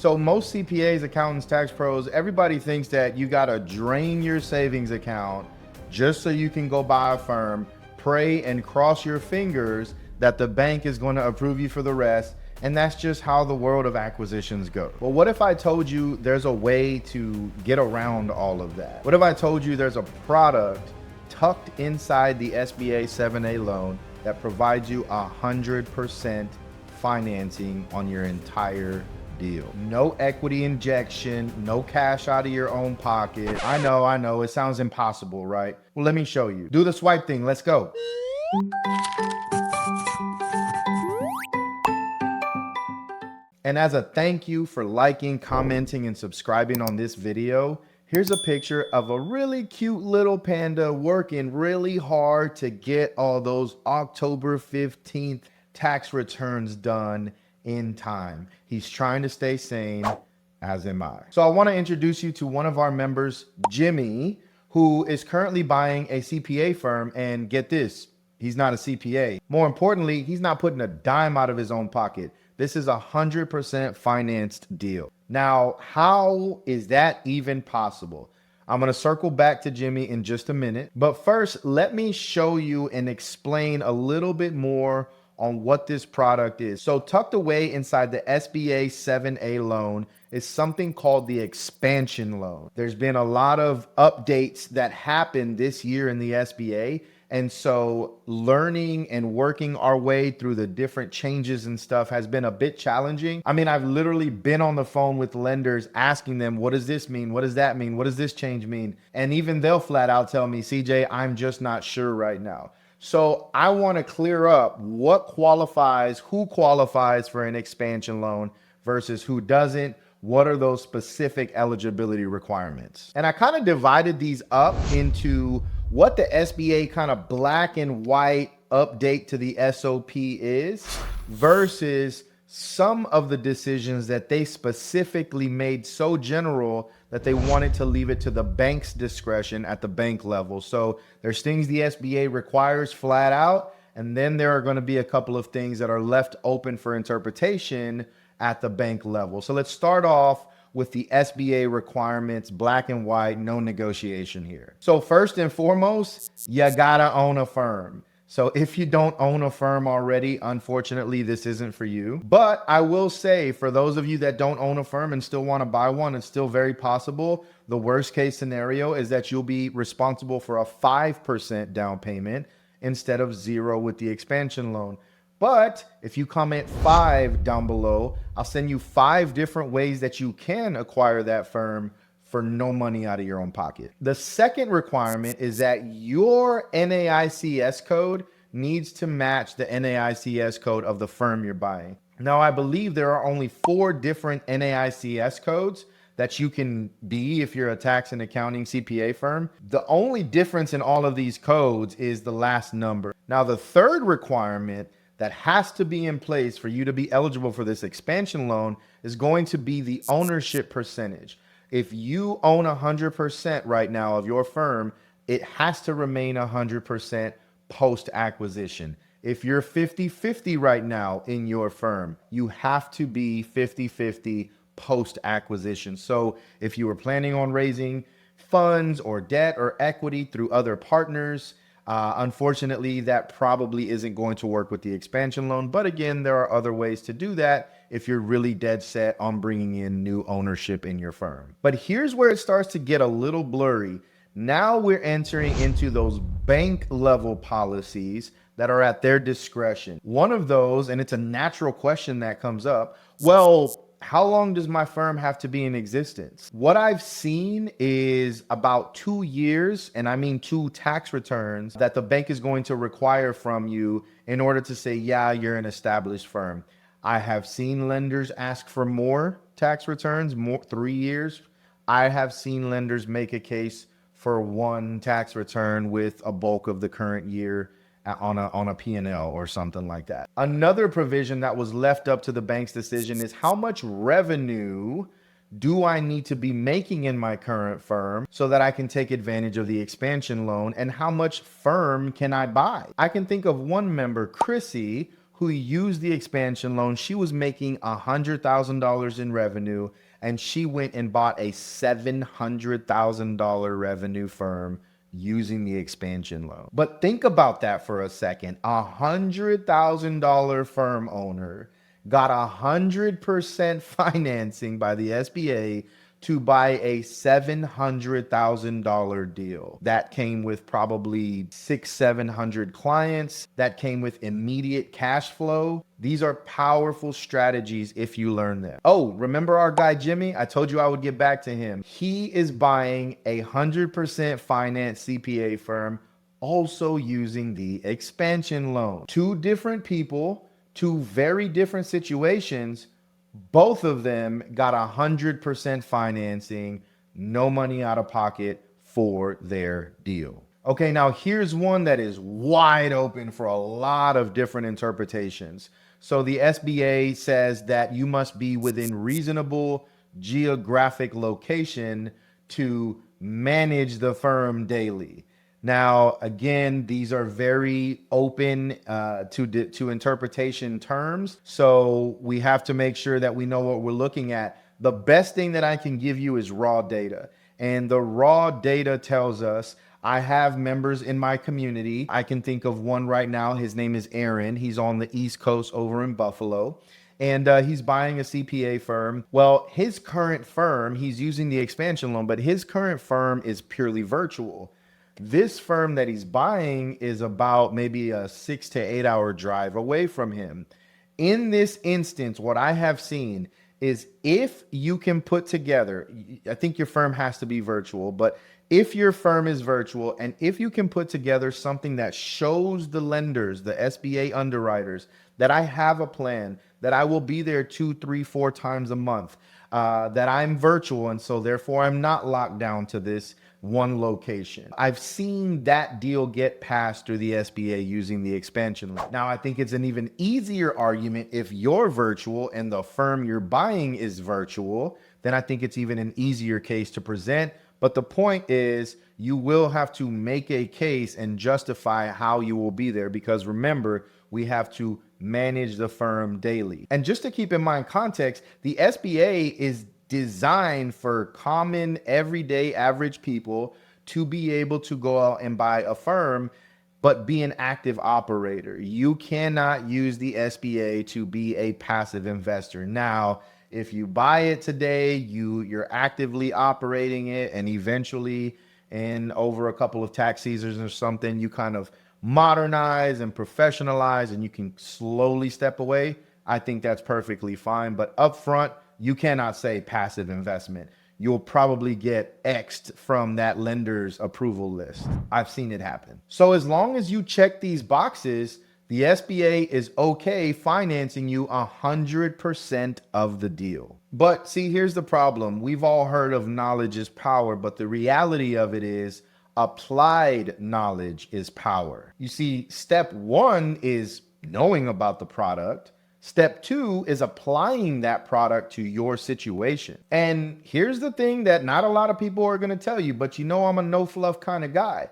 So most CPAs, accountants, tax pros, everybody thinks that you gotta drain your savings account just so you can go buy a firm, pray and cross your fingers that the bank is going to approve you for the rest. And that's just how the world of acquisitions go. Well, what if I told you there's a way to get around all of that? What if I told you there's a product tucked inside the SBA 7A loan that provides you 100% financing on your entire deal? No equity injection, no cash out of your own pocket. I know, it sounds impossible, right? Well, let me show you. Do the swipe thing, let's go. And as a thank you for liking, commenting, and subscribing on this video, here's a picture of a really cute little panda working really hard to get all those October 15th tax returns done in time. He's trying to stay sane, as am I. So I want to introduce you to one of our members, Jimmy, who is currently buying a CPA firm, and get this, he's not a CPA. More importantly, he's not putting a dime out of his own pocket. This is a 100% financed deal. Now, how is that even possible? I'm going to circle back to Jimmy in just a minute. But first, let me show you and explain a little bit more on what this product is. So tucked away inside the SBA 7A loan is something called the expansion loan. There's been a lot of updates that happened this year in the SBA. And so learning and working our way through the different changes and stuff has been a bit challenging. I mean, I've literally been on the phone with lenders asking them, what does this mean? What does that mean? What does this change mean? And even they'll flat out tell me, CJ, I'm just not sure right now. So I want to clear up what qualifies, who qualifies for an expansion loan versus who doesn't. What are those specific eligibility requirements? And I kind of divided these up into what the SBA kind of black and white update to the SOP is versus some of the decisions that they specifically made so general that they wanted to leave it to the bank's discretion at the bank level. So there's things the SBA requires flat out, and then there are going to be a couple of things that are left open for interpretation at the bank level. So let's start off with the SBA requirements, black and white, no negotiation here. So first and foremost, you gotta own a firm. So if you don't own a firm already, unfortunately, this isn't for you. But I will say, for those of you that don't own a firm and still want to buy one, it's still very possible. The worst case scenario is that you'll be responsible for a 5% down payment instead of 0 with the expansion loan. But if you comment 5 down below, I'll send you 5 different ways that you can acquire that firm for no money out of your own pocket. The second requirement is that your NAICS code needs to match the NAICS code of the firm you're buying. Now, I believe there are only 4 different NAICS codes that you can be if you're a tax and accounting CPA firm. The only difference in all of these codes is the last number. Now, the third requirement that has to be in place for you to be eligible for this expansion loan is going to be the ownership percentage. If you own 100% right now of your firm, it has to remain 100% post-acquisition. If you're 50-50 right now in your firm, you have to be 50-50 post-acquisition. So if you were planning on raising funds or debt or equity through other partners, unfortunately, that probably isn't going to work with the expansion loan. But again, there are other ways to do that if you're really dead set on bringing in new ownership in your firm. But here's where it starts to get a little blurry. Now we're entering into those bank level policies that are at their discretion. One of those, and it's a natural question that comes up, well, how long does my firm have to be in existence? What I've seen is about 2 years, and I mean 2 tax returns that the bank is going to require from you in order to say, yeah, you're an established firm. I have seen lenders ask for more tax returns, 3 years. I have seen lenders make a case for 1 tax return with a bulk of the current year on a P&L or something like that. Another provision that was left up to the bank's decision is how much revenue do I need to be making in my current firm so that I can take advantage of the expansion loan, and how much firm can I buy? I can think of one member, Chrissy, who used the expansion loan. She was making $100,000 in revenue, and she went and bought a $700,000 revenue firm using the expansion loan. But think about that for a second. $100,000 firm owner got 100% financing by the SBA to buy a $700,000 deal. That came with probably 700 clients. That came with immediate cash flow. These are powerful strategies if you learn them. Oh, remember our guy Jimmy? I told you I would get back to him. He is buying a 100% finance CPA firm, also using the expansion loan. Two different people, two very different situations. Both of them got 100% financing, no money out of pocket for their deal. Okay, now here's one that is wide open for a lot of different interpretations. So the SBA says that you must be within reasonable geographic location to manage the firm daily. Now, again, these are very open to interpretation terms. So we have to make sure that we know what we're looking at. The best thing that I can give you is raw data. And the raw data tells us, I have members in my community. I can think of one right now. His name is Aaron. He's on the East Coast over in Buffalo. And he's buying a CPA firm. Well, his current firm, he's using the expansion loan, but his current firm is purely virtual. This firm that he's buying is about maybe a 6 to 8 hour drive away from him. In this instance, what I have seen is if you can put together, I think your firm has to be virtual, but if your firm is virtual and if you can put together something that shows the lenders, the SBA underwriters, that I have a plan, that I will be there 2, 3, 4 times a month, that I'm virtual, and so therefore I'm not locked down to this one location. I've seen that deal get passed through the SBA using the expansion loan. Now, I think it's an even easier argument if you're virtual and the firm you're buying is virtual, then I think it's even an easier case to present. But the point is, you will have to make a case and justify how you will be there, because remember, we have to manage the firm daily. And just to keep in mind context, the SBA is designed for common, everyday, average people to be able to go out and buy a firm, but be an active operator. You cannot use the SBA to be a passive investor. Now, if you buy it today, you're actively operating it, and eventually, and over a couple of tax seasons or something, you kind of modernize and professionalize and you can slowly step away. I think that's perfectly fine. But upfront, you cannot say passive investment. You'll probably get X'd from that lender's approval list. I've seen it happen. So as long as you check these boxes, the SBA is okay financing you 100% of the deal. But see, here's the problem. We've all heard of knowledge is power, but the reality of it is applied knowledge is power. You see, step 1 is knowing about the product. Step 2 is applying that product to your situation. And here's the thing that not a lot of people are going to tell you, but you know I'm a no fluff kind of guy.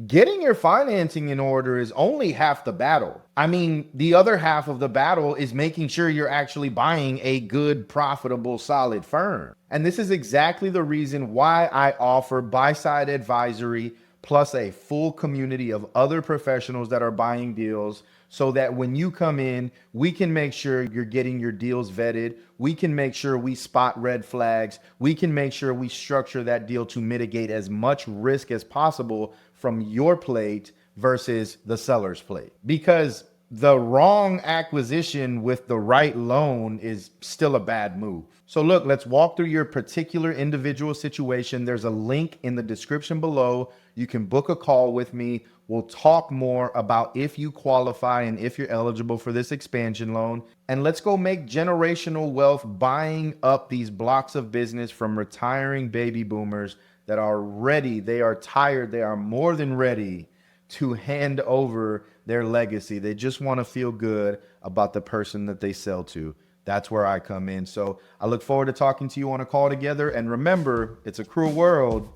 Getting your financing in order is only half the battle. I mean, the other half of the battle is making sure you're actually buying a good, profitable, solid firm. And this is exactly the reason why I offer buy-side advisory plus a full community of other professionals that are buying deals, so that when you come in, we can make sure you're getting your deals vetted. We can make sure we spot red flags. We can make sure we structure that deal to mitigate as much risk as possible from your plate versus the seller's plate. Because the wrong acquisition with the right loan is still a bad move. So look, let's walk through your particular individual situation. There's a link in the description below. You can book a call with me. We'll talk more about if you qualify and if you're eligible for this expansion loan. And let's go make generational wealth buying up these blocks of business from retiring baby boomers that are ready. They are tired. They are more than ready to hand over their legacy. They just want to feel good about the person that they sell to. That's where I come in. So I look forward to talking to you on a call together. And remember, it's a cruel world,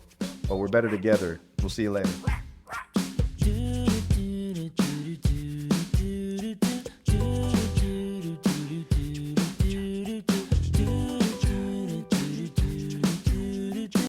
but we're better together. We'll see you later.